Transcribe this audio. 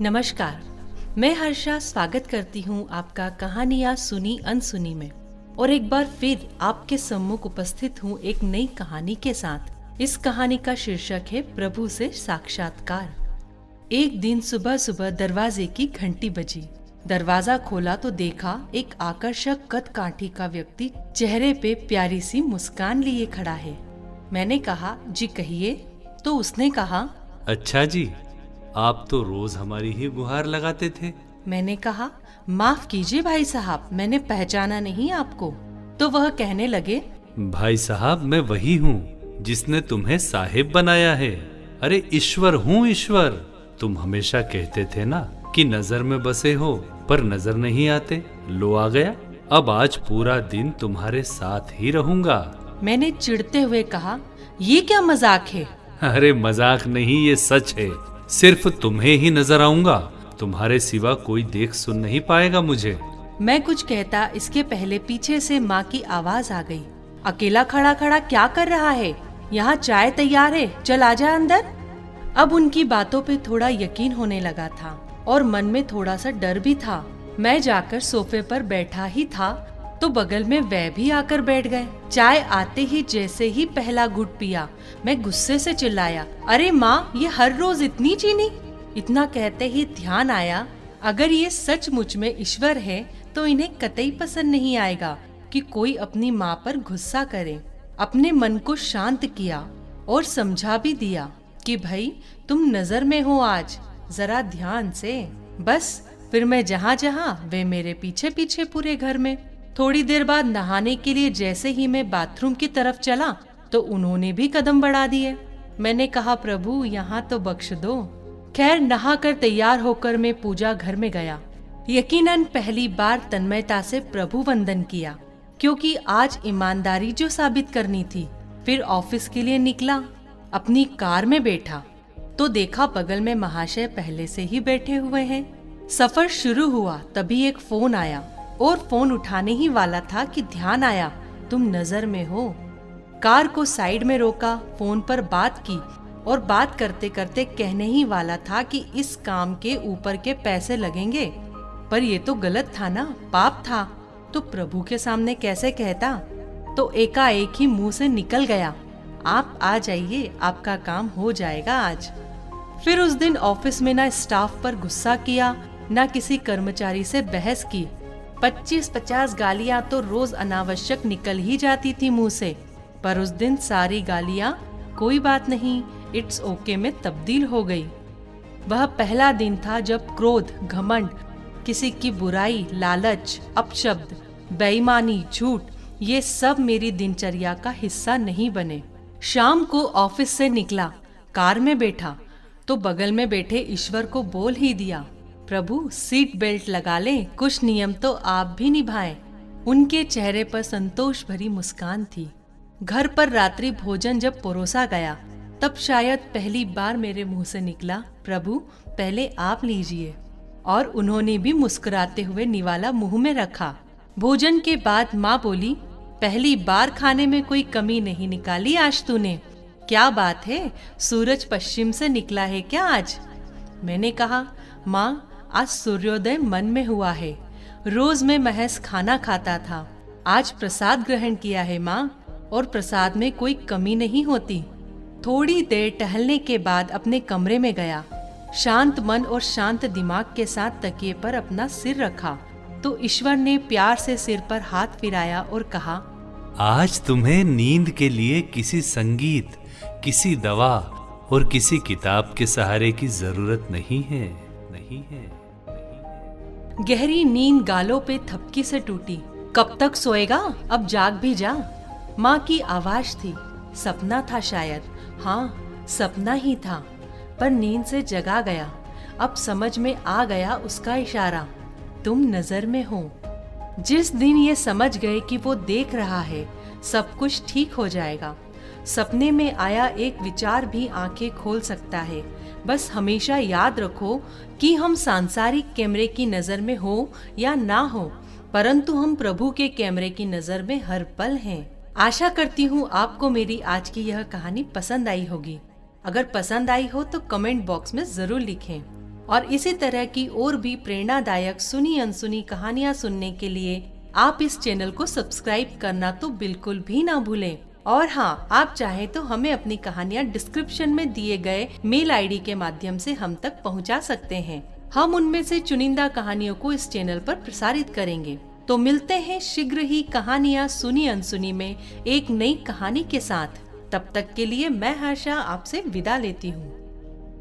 नमस्कार, मैं हर्षा स्वागत करती हूँ आपका कहानियाँ सुनी अनसुनी में। और एक बार फिर आपके सम्मुख उपस्थित हूँ एक नई कहानी के साथ। इस कहानी का शीर्षक है प्रभु से साक्षात्कार। एक दिन सुबह सुबह दरवाजे की घंटी बजी। दरवाजा खोला तो देखा एक आकर्षक कद काठी का व्यक्ति चेहरे पे प्यारी सी मुस्कान लिए खड़ा है। मैंने कहा, जी कहिए। तो उसने कहा, अच्छा जी, आप तो रोज हमारी ही गुहार लगाते थे। मैंने कहा, माफ कीजिए भाई साहब, मैंने पहचाना नहीं आपको। तो वह कहने लगे, भाई साहब, मैं वही हूँ जिसने तुम्हें साहिब बनाया है। अरे ईश्वर हूँ ईश्वर। तुम हमेशा कहते थे ना कि नजर में बसे हो पर नजर नहीं आते। लो आ गया। अब आज पूरा दिन तुम्हारे साथ ही रहूंगा। मैंने चिढ़ते हुए कहा, ये क्या मजाक है? अरे मजाक नहीं, ये सच है। सिर्फ तुम्हें ही नजर आऊंगा, तुम्हारे सिवा कोई देख सुन नहीं पाएगा मुझे। मैं कुछ कहता इसके पहले पीछे से माँ की आवाज आ गई, अकेला खड़ा खड़ा क्या कर रहा है? यहाँ चाय तैयार है, चल आजा अंदर। अब उनकी बातों पे थोड़ा यकीन होने लगा था और मन में थोड़ा सा डर भी था। मैं जाकर सोफे पर बैठा ही था तो बगल में वह भी आकर बैठ गए। चाय आते ही जैसे ही पहला घुट पिया, मैं गुस्से से चिल्लाया, अरे माँ, ये हर रोज इतनी चीनी? इतना कहते ही ध्यान आया, अगर ये सचमुच में ईश्वर है तो इन्हें कतई पसंद नहीं आएगा कि कोई अपनी माँ पर गुस्सा करे। अपने मन को शांत किया और समझा भी दिया कि भाई तुम नजर में हो आज, जरा ध्यान से। बस फिर मैं जहाँ जहाँ वे मेरे पीछे पीछे पूरे घर में। थोड़ी देर बाद नहाने के लिए जैसे ही मैं बाथरूम की तरफ चला तो उन्होंने भी कदम बढ़ा दिए। मैंने कहा, प्रभु यहाँ तो बख्श दो। खैर नहाकर तैयार होकर मैं पूजा घर में गया। यकीनन पहली बार तन्मयता से प्रभु वंदन किया, क्योंकि आज ईमानदारी जो साबित करनी थी। फिर ऑफिस के लिए निकला। अपनी कार में बैठा तो देखा बगल में महाशय पहले से ही बैठे हुए हैं। सफर शुरू हुआ तभी एक फोन आया और फोन उठाने ही वाला था कि ध्यान आया, तुम नजर में हो। कार को साइड में रोका, फोन पर बात की और बात करते करते कहने ही वाला था कि इस काम के ऊपर के पैसे लगेंगे। पर ये तो गलत था ना, पाप था। तो प्रभु के सामने कैसे कहता? तो एकाएक ही मुंह से निकल गया, आप आ जाइए, आपका काम हो जाएगा आज। फिर उस दिन ऑफिस में ना स्टाफ पर गुस्सा किया, ना किसी कर्मचारी से बहस की। 25-50 गालियां तो रोज अनावश्यक निकल ही जाती थी मुंह से, पर उस दिन सारी गालियां कोई बात नहीं, इट्स ओके में तब्दील हो गई। वह पहला दिन था जब क्रोध, घमंड, किसी की बुराई, लालच, अपशब्द, बेईमानी, झूठ, ये सब मेरी दिनचर्या का हिस्सा नहीं बने। शाम को ऑफिस से निकला, कार में बैठा तो बगल में बैठे ईश्वर को बोल ही दिया, प्रभु सीट बेल्ट लगा लें, कुछ नियम तो आप भी निभाएं। उनके चेहरे पर संतोष भरी मुस्कान थी। घर पर रात्रि भोजन जब परोसा गया तब शायद पहली बार मेरे मुंह से निकला, प्रभु पहले आप लीजिए। और उन्होंने भी मुस्कुराते हुए निवाला मुंह में रखा। भोजन के बाद माँ बोली, पहली बार खाने में कोई कमी नहीं निकाली आज तूने। क्या बात है, सूरज पश्चिम से निकला है क्या आज? मैंने कहा, माँ आज सूर्योदय मन में हुआ है। रोज मैं महज खाना खाता था, आज प्रसाद ग्रहण किया है माँ, और प्रसाद में कोई कमी नहीं होती। थोड़ी देर टहलने के बाद अपने कमरे में गया। शांत मन और शांत दिमाग के साथ तकिए पर अपना सिर रखा तो ईश्वर ने प्यार से सिर पर हाथ फिराया और कहा, आज तुम्हें नींद के लिए किसी संगीत, किसी दवा और किसी किताब के सहारे की जरूरत नहीं है। गहरी नींद गालों पे थपकी से टूटी। कब तक सोएगा, अब जाग भी जा। माँ की आवाज थी। सपना था शायद, हाँ सपना ही था, पर नींद से जगा गया। अब समझ में आ गया उसका इशारा, तुम नजर में हो। जिस दिन ये समझ गए कि वो देख रहा है, सब कुछ ठीक हो जाएगा। सपने में आया एक विचार भी आंखें खोल सकता है। बस हमेशा याद रखो कि हम सांसारिक कैमरे की नजर में हो या ना हो, परंतु हम प्रभु के कैमरे की नजर में हर पल हैं। आशा करती हूँ आपको मेरी आज की यह कहानी पसंद आई होगी। अगर पसंद आई हो तो कमेंट बॉक्स में जरूर लिखें। और इसी तरह की और भी प्रेरणादायक सुनी अनसुनी कहानियाँ सुनने के लिए आप इस चैनल को सब्सक्राइब करना तो बिल्कुल भी ना भूलें। और हाँ, आप चाहे तो हमें अपनी कहानियाँ डिस्क्रिप्शन में दिए गए मेल आईडी के माध्यम से हम तक पहुँचा सकते हैं। हम उनमें से चुनिंदा कहानियों को इस चैनल पर प्रसारित करेंगे। तो मिलते हैं शीघ्र ही कहानियाँ सुनी अनसुनी में एक नई कहानी के साथ। तब तक के लिए मैं हर्षा आपसे विदा लेती हूँ।